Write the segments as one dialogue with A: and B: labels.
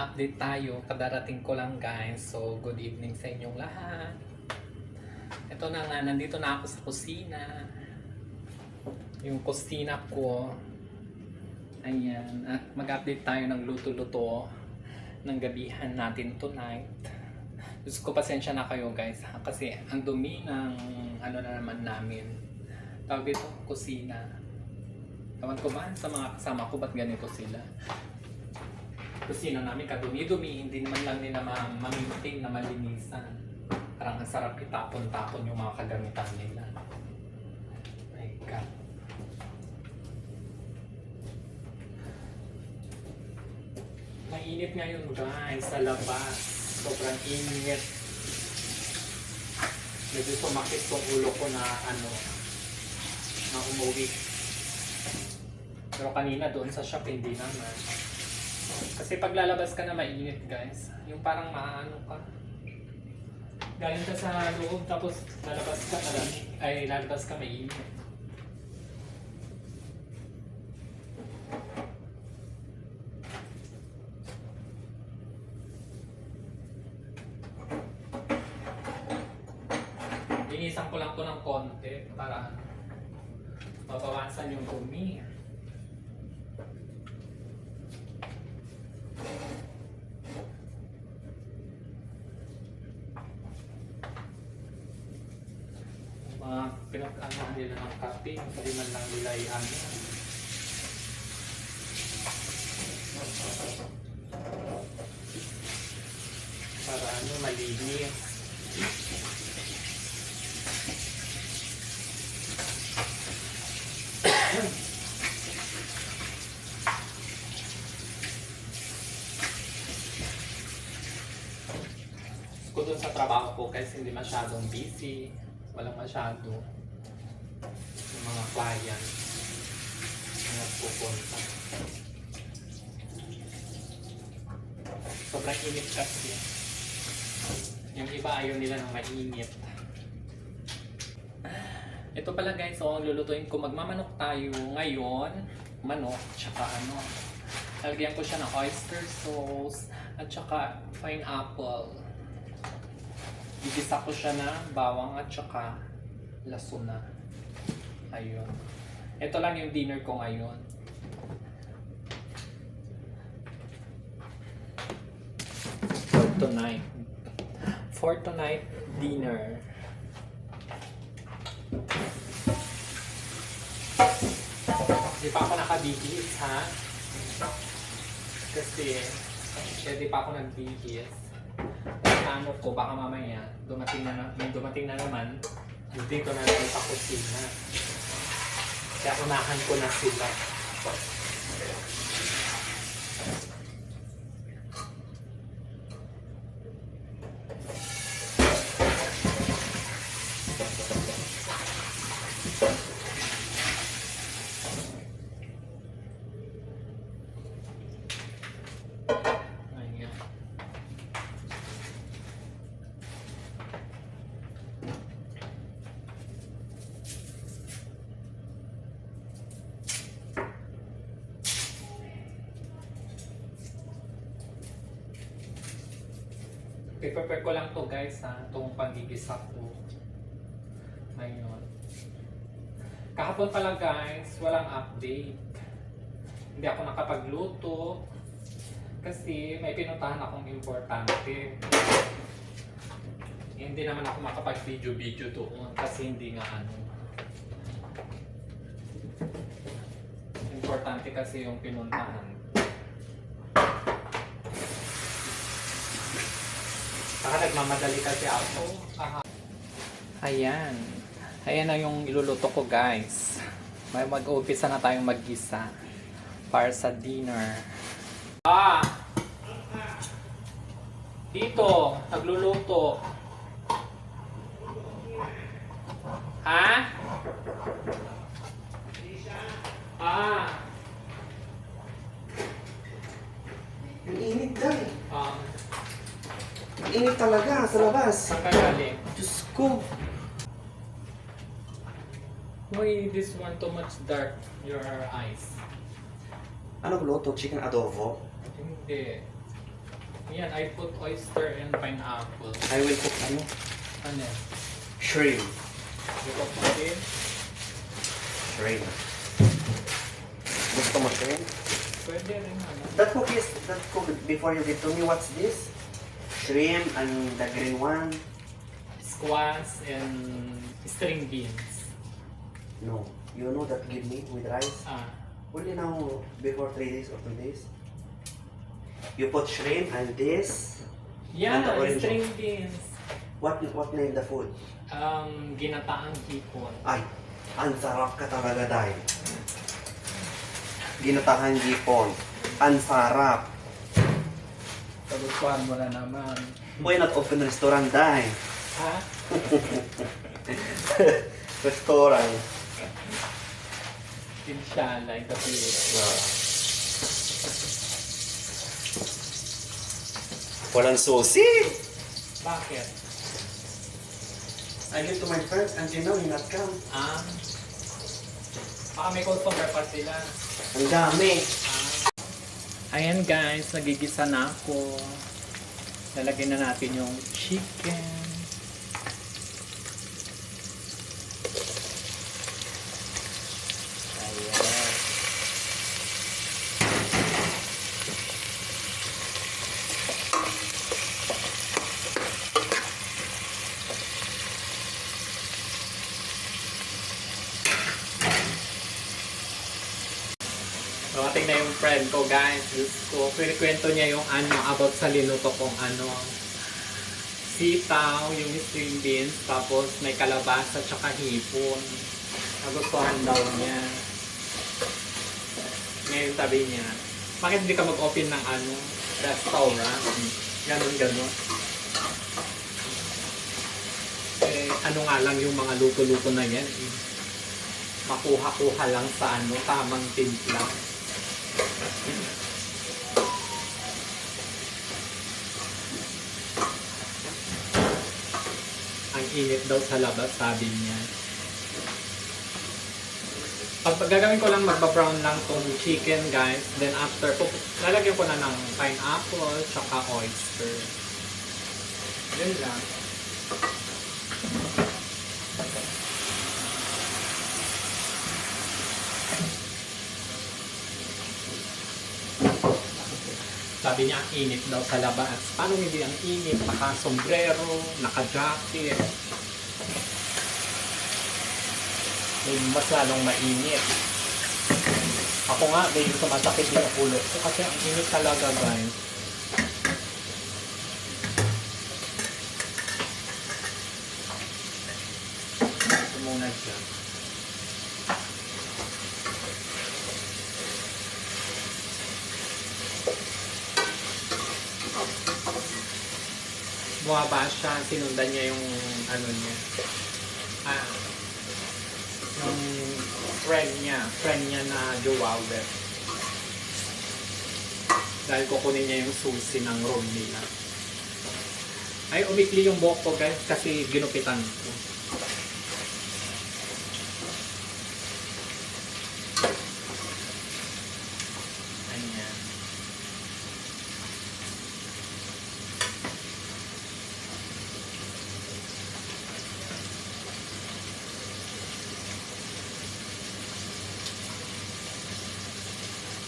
A: update tayo. Kadarating ko lang guys. So, good evening sa inyong lahat. Ito na nga, nandito na ako sa kusina. Yung kusina ko. Ayan. At mag-update tayo ng luto-luto ng gabihan natin tonight. Diyos ko, pasensya na kayo guys. Kasi ang dumi ng ano na naman namin. Tawag dito, kusina. Ewan ko ba sa mga kasama ko, ba't ganito sila? Kusina namin kadumi-dumi, hindi naman lang nila ma-maintain na malinisan. Parang ang sarap itapon-tapon yung mga kagamitan nila. My God. Mainit ngayon guys sa labas. Sobrang init. Medyo sumakit tong ulo ko na na umuwi. Pero kanina doon sa shop hindi naman. Kasi pag lalabas ka na mainit guys, yung parang maano ka. Galing ka sa loob tapos lalabas ka malamig, ay lalabas ka mainit. Linisan ko lang to ng konti para mabawasan yung dumi. Pinag-ano nila ng kape, hindi man lang nila i-ano. Para malinis. Ko dun sa trabaho ko kasi hindi masyadong busy. Walang masyado yung mga client na nagpupunta. Sobrang init kasi. Yung iba ayaw nila ng mainit. Ito pala guys, so ang lulutuin ko, magmamanok tayo ngayon. Manok, tsaka lalagyan ko siya ng oyster sauce at tsaka pineapple. Igisa ko siya na bawang at saka lasuna. Ayun. Ito lang yung dinner ko ngayon. For tonight dinner. Hindi pa ako nakabihis ha. Kasi hindi pa ako nagbihis. Ano ko, baka mamaya dumating na naman dito na lang sa kusina. Kaya unahan ko na sila. I-prepare ko lang to guys ha, itong pagigisa ko. Ngayon. Kahapon pala guys, walang update. Hindi ako nakapagluto. Kasi may pinuntahan akong importante. Hindi naman ako makapag-video doon kasi hindi nga importante kasi yung pinuntahan. Saka nagmamadali kasi ako. Ayan. Ayan na yung iluluto ko guys. May mag-umpisa na tayong mag-gisa para sa dinner. Dito, nagluluto. Ha?
B: Ang init dahil. Ang init talaga sa labas.
A: Saan ka galing?
B: Diyos ko.
A: Why this one too much dark your eyes?
B: Ano luto? Chicken adobo?
A: Hindi. Yan, I put oyster and pineapple.
B: I will cook ano?
A: Ano yan?
B: Shrimp.
A: Yung putin.
B: Shrimp. Gusto mo shrimp?
A: Pwede rin ano.
B: That cook before you give to me. What's this? Shrimp and the green one?
A: Squash and string beans.
B: No. You know that give me with rice?
A: Ah.
B: Only now before 3 days or 2 days. You put shrimp and this.
A: Yeah,
B: and the orange
A: string
B: one.
A: beans.
B: What name the food?
A: Ginataang hipon.
B: Ay, ang sarap ka talaga, Day. Ginatahan hipon. Ang sarap.
A: Pagustuhan mo na naman.
B: Why not open restaurant, Day?
A: Ha?
B: Restaurant.
A: Inshallah, in the Philippines.
B: Walang susi.
A: Bakit?
B: I give to my friends until now, he not come.
A: Baka may customer pa sila.
B: Ang dami.
A: Ayan guys, nagigisa na ako. Lalagyan na natin yung chicken. Ayan. Dumating na yung friend ko guys. Diyos ko, kwento niya yung ano about sa linuto kong ano. Sitaw, yung string beans, tapos may kalabasa tsaka hipon. Nagustuhan daw niya. Ngayon sabi niya, bakit hindi ka mag-open ng ano, restaurant? Ganon. Eh, ano nga lang yung mga luto-luto na yan eh. Makuha-kuha lang sa ano, tamang timpla. Ang init daw sa labas, sabi niya. Pag gagawin ko lang, magba-brown lang tong chicken guys. Then after, lalagyan ko na ng pineapple, tsaka oyster. Yun lang. Sabi niya, ang init daw sa labas. Paano hindi ang init? Naka-sombrero, naka-jacket. May mas lalong mainit. Ako nga, may sumasakit din ang ulo ko kasi ang init talaga guys. Ito muna dyan. Bumaba siya, sinundan niya yung ano niya. Yung friend niya na jowawe. Dahil kukunin niya yung susi ng room nila. Ay, umikli yung buhok ko guys kasi ginupitan ko. Ayan.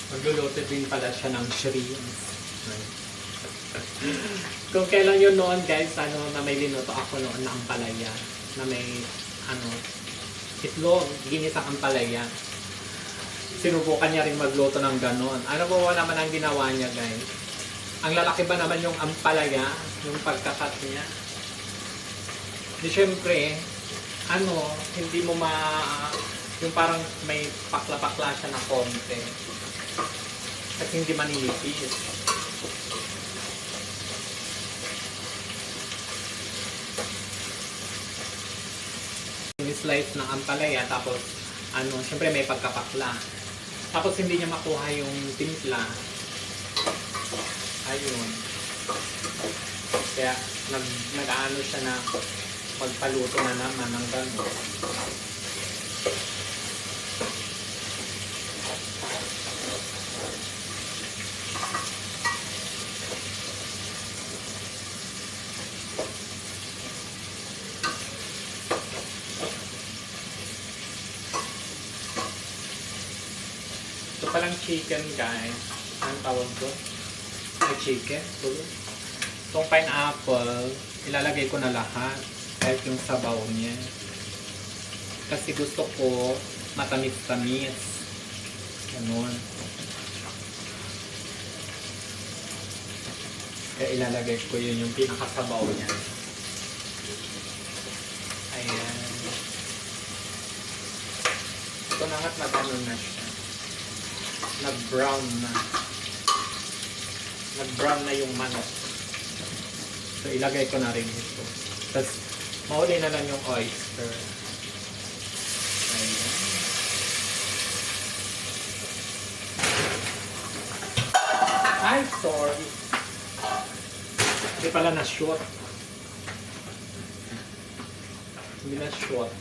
A: Magluluto din pala siya ng shrimps. Kung kailan yun noon guys, ano, na may linuto ako noon na ampalaya. Na may, ano, itlog, ginisang ampalaya. Sinubukan niya rin magluto ng ganon. Ano ba naman ang ginawa niya guys? Ang lalaki ba naman yung ampalaya, yung pagkakat niya? Di syempre, ano, hindi mo yung parang may pakla-pakla siya na konti. Kasi hindi manilipis. Slice ng ampalaya, tapos ano, syempre may pagkapakla. Tapos hindi niya makuha yung timpla. Ayun. Kaya nag-ano siya na magpaluto na naman ng gano'n. palang chicken, guys. Anong tawag ko? May chicken. Itong pineapple, ilalagay ko na lahat. Kahit yung sabaw niya. Kasi gusto ko matamis-tamis. Ganun. Kaya ilalagay ko yun yung pinakasabaw niya. Ayan. Ito na nga't nag-ano na siya. Nag-brown na. Nag-brown na yung manok. So, ilagay ko na rin ito. Tapos, mahuli na lang yung oyster. Ayan. Ay, sorry. Hindi pala na-shoot. Hindi na-shoot.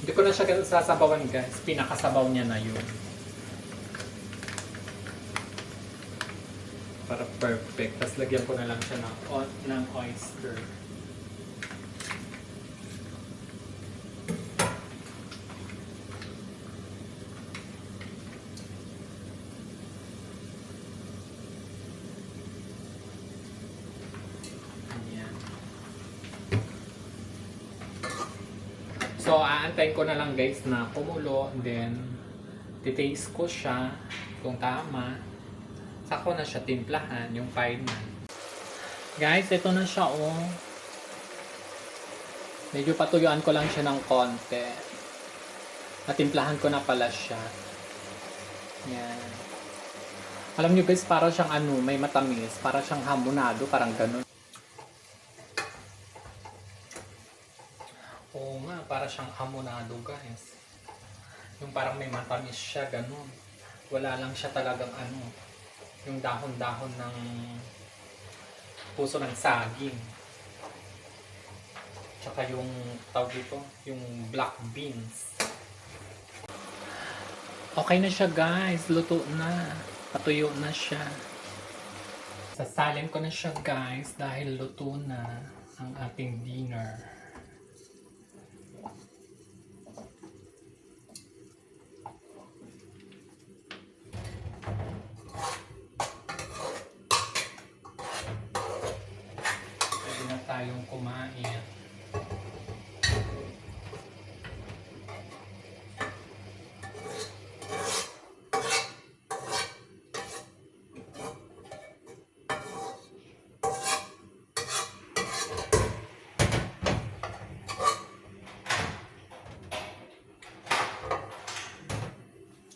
A: Hindi ko na siya sasabawan, guys. Pinakasabaw niya na yun. Para perfect. Tapos lagyan ko na lang siya ng oyster. So, aantayin ko na lang, guys, na kumulo. And then, titaste ko siya kung tama. Saka na siya timplahan, yung final. Guys, ito na siya, oh. Medyo patuyuan ko lang siya ng konti. Natimplahan ko na pala siya. Yan. Alam nyo, guys, para siyang ano, may matamis. Para siyang hamonado, parang ganun. Oo nga, para siyang hamonado, guys. Yung parang may matamis siya, ganun. Wala lang siya talagang ano, yung dahon-dahon ng puso ng saging. Tsaka yung tawag dito, yung black beans. Okay na siya, guys. Luto na. Patuyo na siya. Sasalin ko na siya, guys, dahil luto na ang ating dinner. Tayong kumain.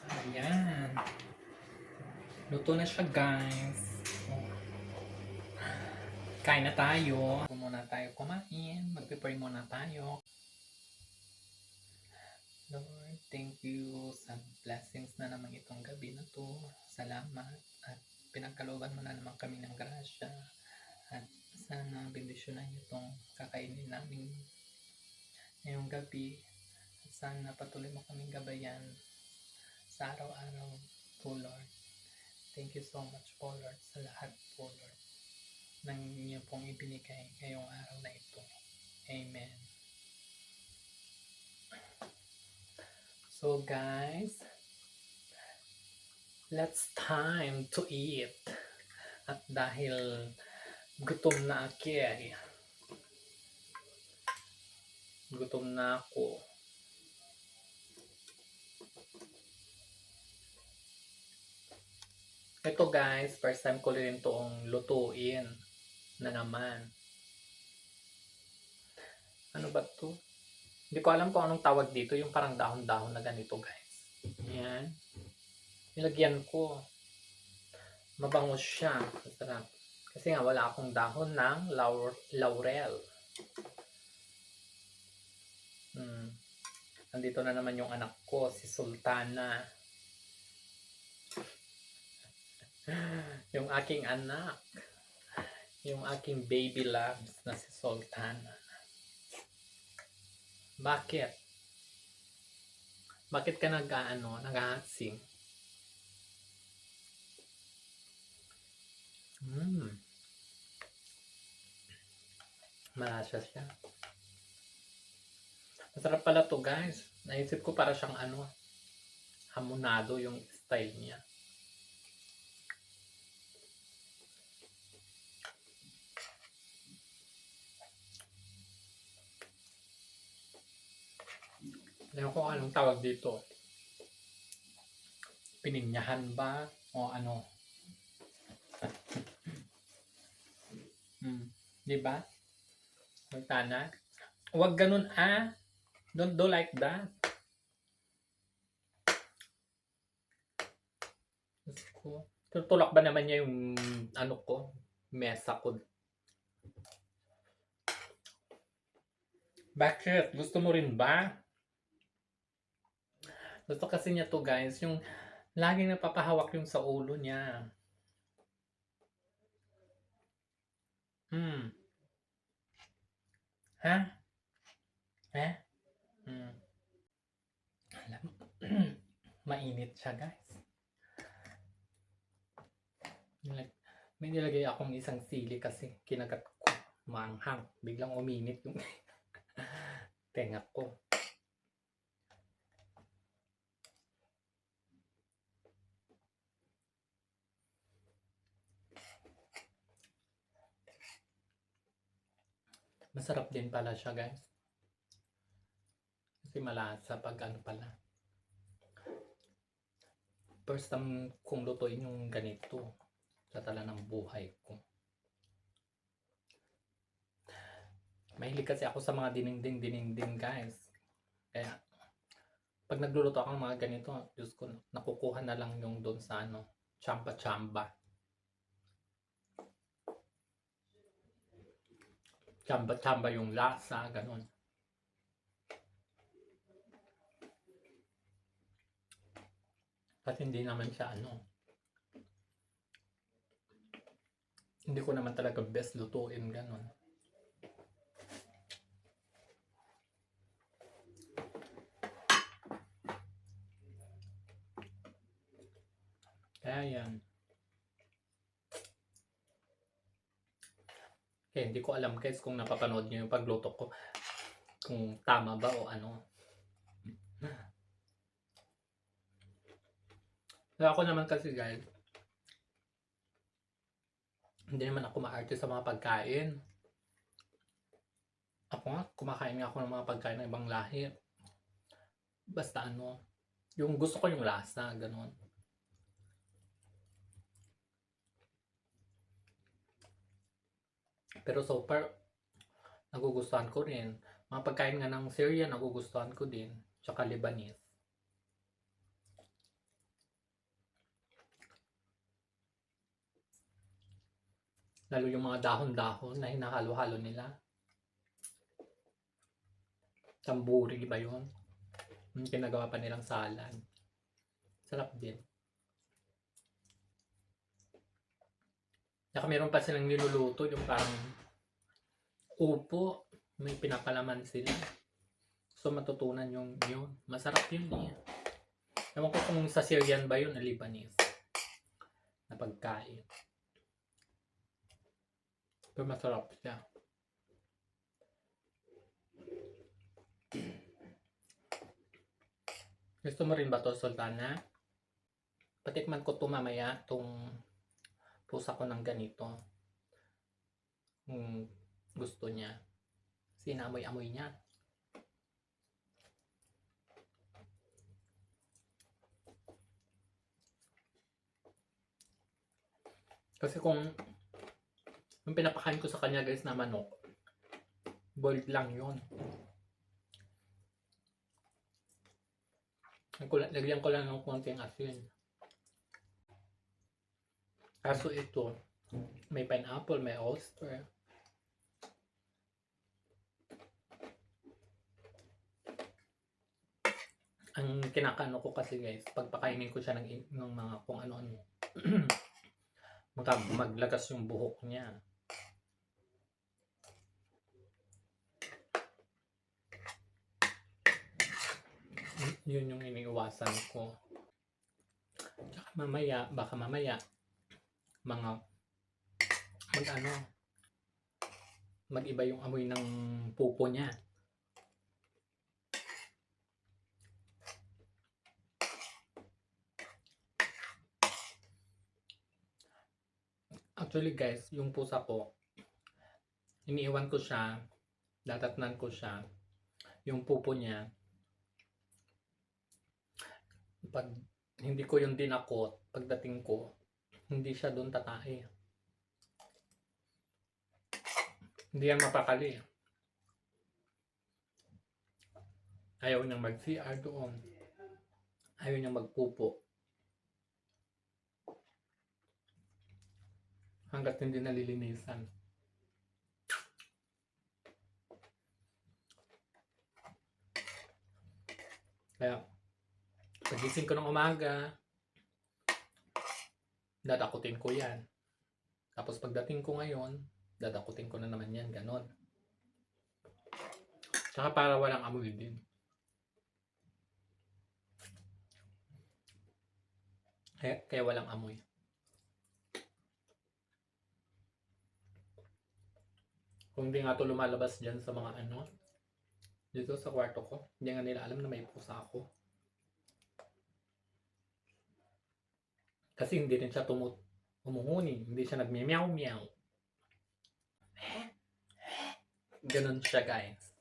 A: Ayan. Luto na siya, guys. Kain na tayo. Muna tayo kumain. Mag-prepare muna tayo. Lord, thank you sa blessings na naman itong gabi na to. Salamat. At pinagkalooban mo na naman kami ng grasya. At sana bendisyonan niyo itong kakainin namin ngayong gabi. At sana patuloy mo kaming gabayan sa araw-araw po, Lord. Thank you so much po, Lord, sa lahat po, Lord, ng inyo pong ibinigay ngayong araw na ito. Amen. So, guys, let's time to eat. At dahil gutom na ako, gutom na ako. Ito, guys, first time ko rin itong lutuin na naman. Ano ba to? Hindi ko alam kung anong tawag dito. Yung parang dahon-dahon na ganito, guys. Yan. Nilagyan ko. Mabango siya. Masarap. Kasi nga wala akong dahon ng laurel. Nandito na naman yung anak ko, si Sultana. Yung aking anak. Yung aking baby loves na si Sultana. Bakit? Bakit ka nag-ahatsing? Malasa siya. Masarap pala to guys. Naisip ko para siyang ano, hamonado yung style niya. Alam ko anong tawag dito. Pininyahan ba? O ano? Di ba? Magtana. Huwag ganun ah. Don't do like that. Tutulak ba naman niya yung ano ko? Mesa ko. Bakit? Gusto mo rin ba? Gusto kasi niya to guys. Yung laging napapahawak yung sa ulo niya. Ha? Ha? Alam. Mainit siya guys. May nilagay akong isang sili kasi kinagat ko. Manghang. Biglang uminit yung tenga ko. Masarap din pala siya guys. Kasi malasa pag ano pala. First time kong lutuin yung ganito sa tala ng buhay ko. Mahilig kasi ako sa mga dininding guys. Kaya pag nagluluto ako ng mga ganito, Diyos ko, nakukuha na lang yung doon sa ano, chamba-chamba. Chamba-chamba yung lasa, ganun. Kasi hindi naman siya ano. Hindi ko naman talaga best lutuin, ganun. Kaya yan. Kaya hindi ko alam guys kung napapanood niyo yung pagluto ko. Kung tama ba o ano. Kaya ako naman kasi guys, hindi naman ako maarte sa mga pagkain. Ako nga, kumakain nga ako ng mga pagkain ng ibang lahi. Basta ano, yung gusto ko yung lasa, ganun. Pero so far, nagugustuhan ko rin. Mga pagkain nga ng Syria, nagugustuhan ko din. Tsaka Lebanese. Lalo yung mga dahon-dahon na hinahalo-halo nila. Tamburi ba yun? Yung ginagawa pa nilang salad. Sarap din. Saka meron pa silang niluluto yung parang upo. May pinapalaman sila. So matutunan yung yun. Masarap yun eh. Ewan ko kung sa Syrian ba yun na Lebanese na pagkain. Pero masarap siya. Gusto mo rin ba to, Sultana? Patikman ko to mamaya, tong pusa ko ng ganito. Gusto niya. Sinamoy-amoy niya. Kasi kung yung pinapakain ko sa kanya guys na manok, boiled lang yun. Lagyan ko lang ng konting asin. Kaso ito, may pineapple, may oyster. Ang kinakano ko kasi guys, pagpakainin ko siya ng mga kung ano-ano. Maglagas yung buhok niya. Yun yung iniiwasan ko. Tsaka mamaya, baka mamaya, mag-ano, mag-iba yung amoy ng pupo niya. Actually guys, yung pusa ko, iniiwan ko siya, datatnan ko siya, yung pupo niya, pag hindi ko yung dinakot, pagdating ko, hindi siya doon tatae. Hindi yan mapakali. Ayaw niyang mag-CR doon. Ayaw niyang magpupo. Hanggat hindi nalilinisan. Kaya, pagising ko ng umaga, dadakutin ko yan. Tapos pagdating ko ngayon, dadakutin ko na naman yan, ganon. Tsaka para walang amoy din. Kaya walang amoy. Kung hindi nga ito lumalabas dyan sa mga ano, dito sa kwarto ko, hindi nga nila alam na may pusa ako. Kasi hindi rin siya umunguni, hindi siya nagmeow-meow. Ganon siya guys.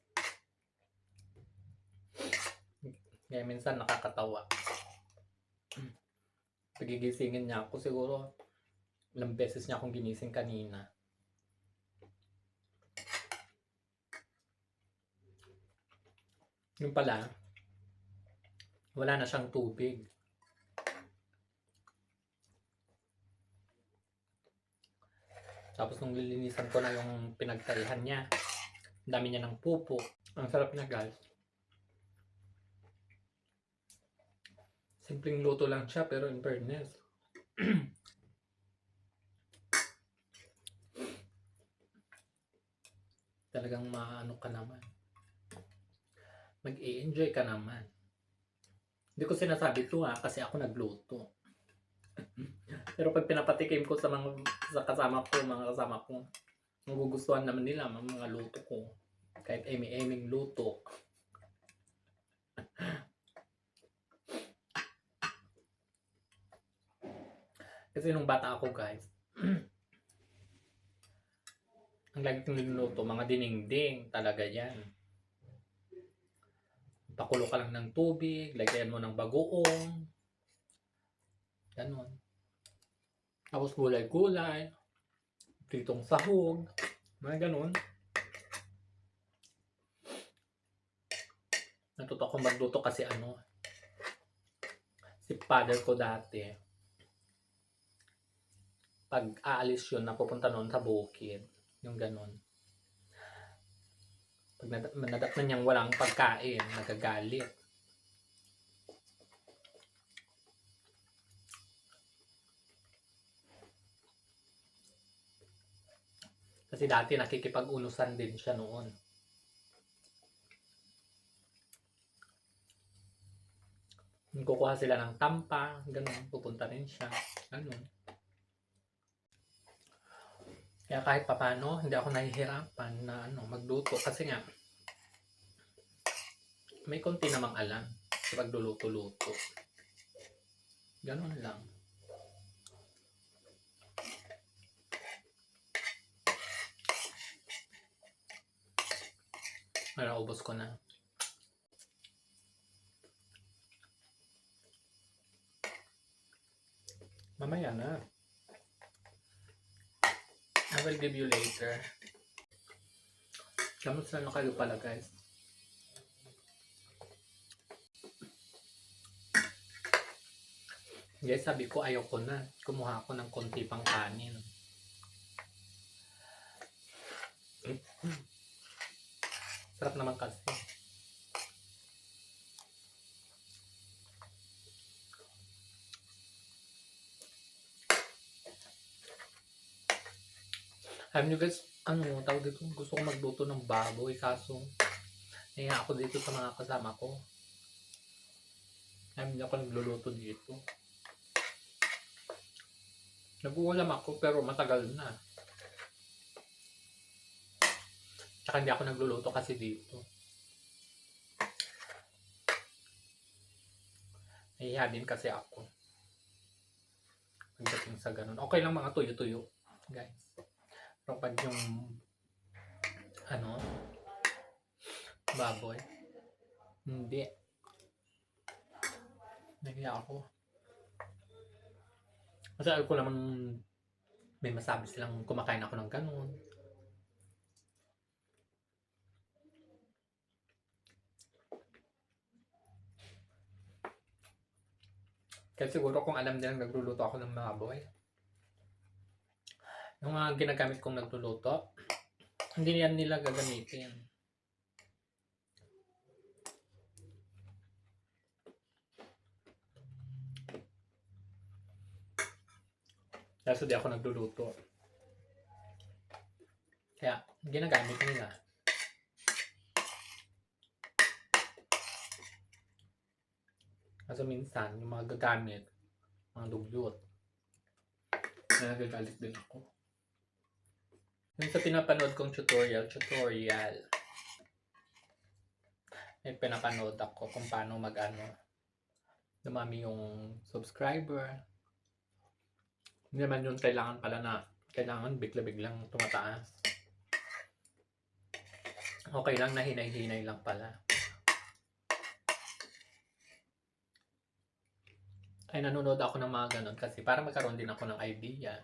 A: Kaya minsan nakakatawa. Pagigisingin niya ako, siguro ilang beses niya akong ginising kanina. Yung pala, wala na siyang tubig. Tapos nung lilinisan ko na yung pinagtarihan niya, dami niya ng pupo. Ang sarap na guys. Simpleng luto lang siya pero in fairness. Talagang maano ka naman. Mag-i-enjoy ka naman. Hindi ko sinasabi ito kasi ako nagluto. Pero pag pinapatikim ko sa mga kasama ko, magugustuhan naman nila ang mga luto ko. Kahit emi-eming luto. Kasi nung bata ako guys, ang lagi kong niluluto, mga dinengdeng talaga yan. Pakulo ka lang ng tubig, lagyan mo ng bagoong. Ganon. Tapos gulay-gulay, pritong sahog, mga ganon. Natuto akong magluto kasi si father ko dati, pag aalis yun, napupunta noon sa bukid, yung ganon. Pag nadatnan niyang walang pagkain, nagagalit. Kasi dati nakikipag-unusan din siya noon. Kukuha sila ng tampa, ganun, pupunta rin siya, ganun. Kaya kahit papano, hindi ako nahihirapan na magluto kasi nga may konti namang alam sa pagluluto-luto. Ganun lang. Ubos ko na. Mamaya na. I will give you later. Kamusta na kayo pala guys? Guys, sabi ko ayoko na. Kumuha ako ng konti pang kanin. Sarap naman kasi. Alam nyo guys, tawag dito, gusto ko magluto ng baboy kaso nahiya ako dito sa mga kasama ko. Alam nyo ako nagluluto dito. Nag-uulam ako pero matagal na. Tsaka hindi ako nagluluto kasi dito. Nahihiya din kasi ako. Pagdating sa ganun. Okay lang mga tuyo-tuyo, guys. Pero pag yung, baboy, hindi. Nahihiya ako. Kasi ayaw ko naman may masabi silang kumakain ako ng ganun. Kaya siguro kung alam nilang nagluluto ako ng baboy, yung mga ginagamit kong nagluluto, hindi yan nila gagamitin. Kaya di ako nagluluto. Kaya ginagamit nila. Kasi minsan, yung mga gagamit, mga dugyot, na nagagalit din ako. Yung sa pinapanood kong tutorial, may pinapanood ako kung paano dumami yung subscriber. Hindi naman yun kailangan bigla-biglang tumataas. Okay lang na hinay-hinay lang pala. Ay nanonood ako ng mga ganun kasi para magkaroon din ako ng idea.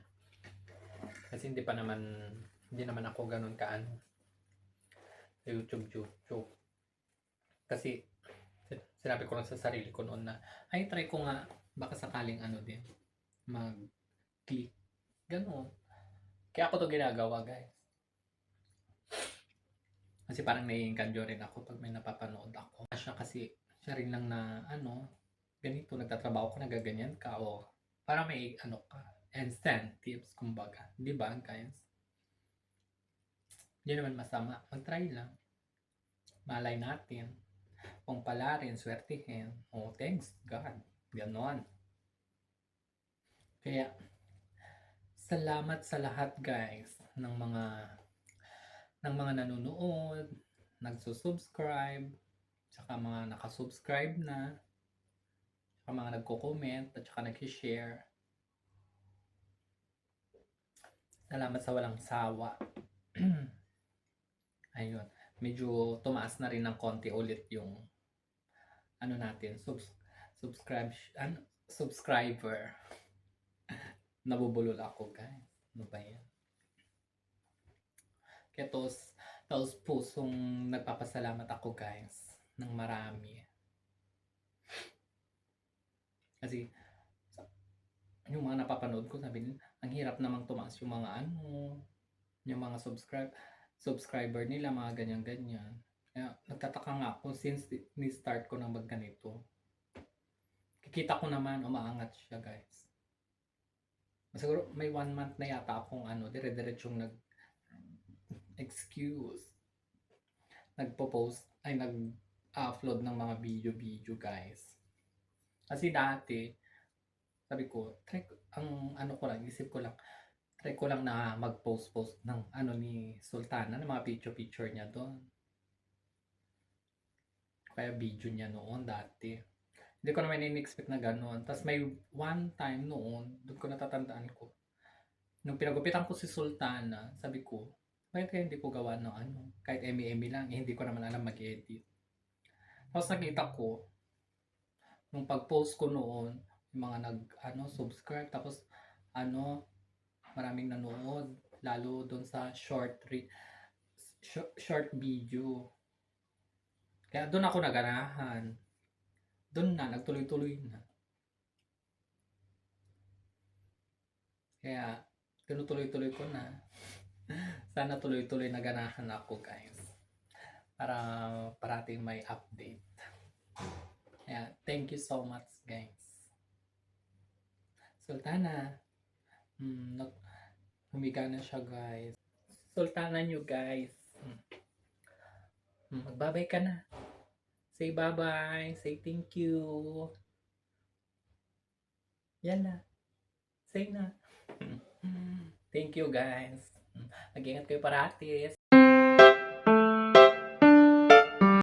A: Kasi hindi naman ako ganun kaano sa YouTube. Kasi sinabi ko lang sa sarili ko noon na ay try ko nga baka sakaling din mag-click ganun. Kaya ako to ginagawa, guys. Kasi parang naiingkanyo rin ako pag may napapanood ako. Siya rin lang na ganito, nagtatrabaho ka, nagaganyan ka, o para may ka, incentives, kumbaga. Di ba, guys? Hindi naman masama. Mag-try lang. Malay natin. Kung pala rin, swertihin. Oh, thanks God. Ganon. Kaya, salamat sa lahat, guys, ng mga nanonood, nagsusubscribe, saka mga nakasubscribe na, saka mga nagko-comment, at saka nag-share. Salamat sa walang sawa. Ayun. Medyo tumaas na rin ng konti ulit yung natin, subscriber. Nabubulol ako, guys. Ano ba yan? Kaya taos pusong nagpapasalamat ako, guys, ng marami. Kasi yung mga napapanood ko, sabi nila, ang hirap namang tumaas yung mga yung mga subscriber nila, mga ganyan-ganyan. Kaya nagtataka nga ako since ni-start ko ng ganito. Kikita ko naman umaangat siya, guys. Siguro may 1 month na yata akong dire-diretsyong nag-upload ng mga video, guys. Kasi dati, sabi ko, isip ko lang, try ko lang na mag-post ng ni Sultana, ng mga picture niya doon. Kaya video niya noon dati. Hindi ko naman in-expect na gano'n. Tapos may one time noon, doon ko natatandaan ko. Nung pinagupitan ko si Sultana, sabi ko, bakit kaya hindi ko gawa ng kahit emi-emi lang, hindi ko naman alam mag-edit. Tapos nakita ko, nung pag-post ko noon, yung mga subscribe, tapos maraming nanood, lalo doon sa short video. Kaya doon ako naganahan. Doon na, nagtuloy-tuloy na. Kaya, tinutuloy-tuloy ko na. Sana tuloy-tuloy na ganahan ako, guys. Para parating may update. Kaya, thank you so much, guys. Sultana. Humiga na siya, guys. Sultana nyo, guys. Magbabay ka na. Say bye-bye. Say thank you. Yan na. Say na. Thank you, guys. Mag-ingat kayo parati.